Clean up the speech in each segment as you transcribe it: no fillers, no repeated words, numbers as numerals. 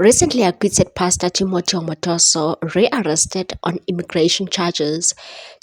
Recently acquitted Pastor Timothy Omotoso rearrested on immigration charges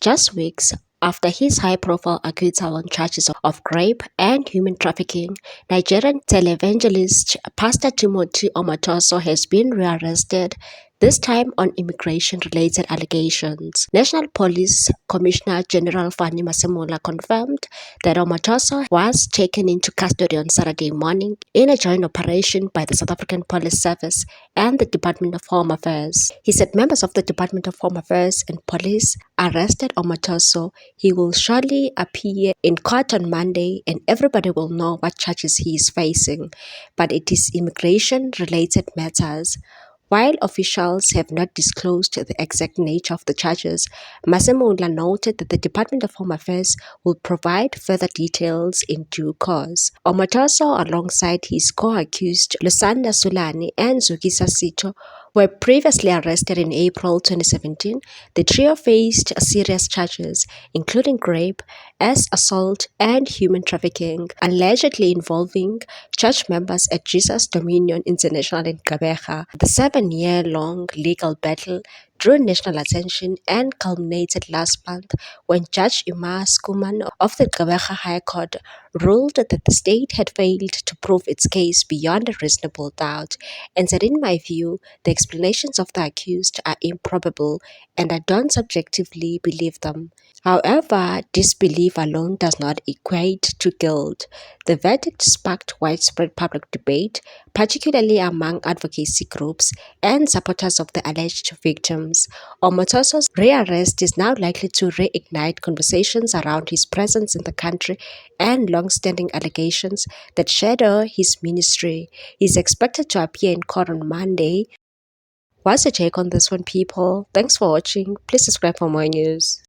just weeks after his high-profile acquittal on charges of rape and human trafficking. Nigerian televangelist Pastor Timothy Omotoso has been rearrested, this time on immigration-related allegations. National Police Commissioner General Fanny Masemola confirmed that Omotoso was taken into custody on Saturday morning in a joint operation by the South African Police Service and the Department of Home Affairs. He said members of the Department of Home Affairs and police arrested Omotoso. He will shortly appear in court on Monday and everybody will know what charges he is facing, but it is immigration-related matters. While officials have not disclosed the exact nature of the charges, Masemola noted that the Department of Home Affairs will provide further details in due course. Omotoso, alongside his co-accused Lusanda Sulani and Zukisa Sito, were previously arrested in April 2017. The trio faced serious charges, including rape, assault, and human trafficking, allegedly involving church members at Jesus Dominion International in Gqeberha. The 7-year-long legal battle drew national attention and culminated last month when Judge Emma Skuman of the Gqeberha High Court ruled that the state had failed to prove its case beyond a reasonable doubt and said, "In my view, the explanations of the accused are improbable and I don't subjectively believe them. However, disbelief alone does not equate to guilt." The verdict sparked widespread public debate, particularly among advocacy groups and supporters of the alleged victims. Omotoso's rearrest is now likely to reignite conversations around his presence in the country and long-standing allegations that shadow his ministry. He is expected to appear in court on Monday. What's your take on this one, people? Thanks for watching. Please subscribe for more news.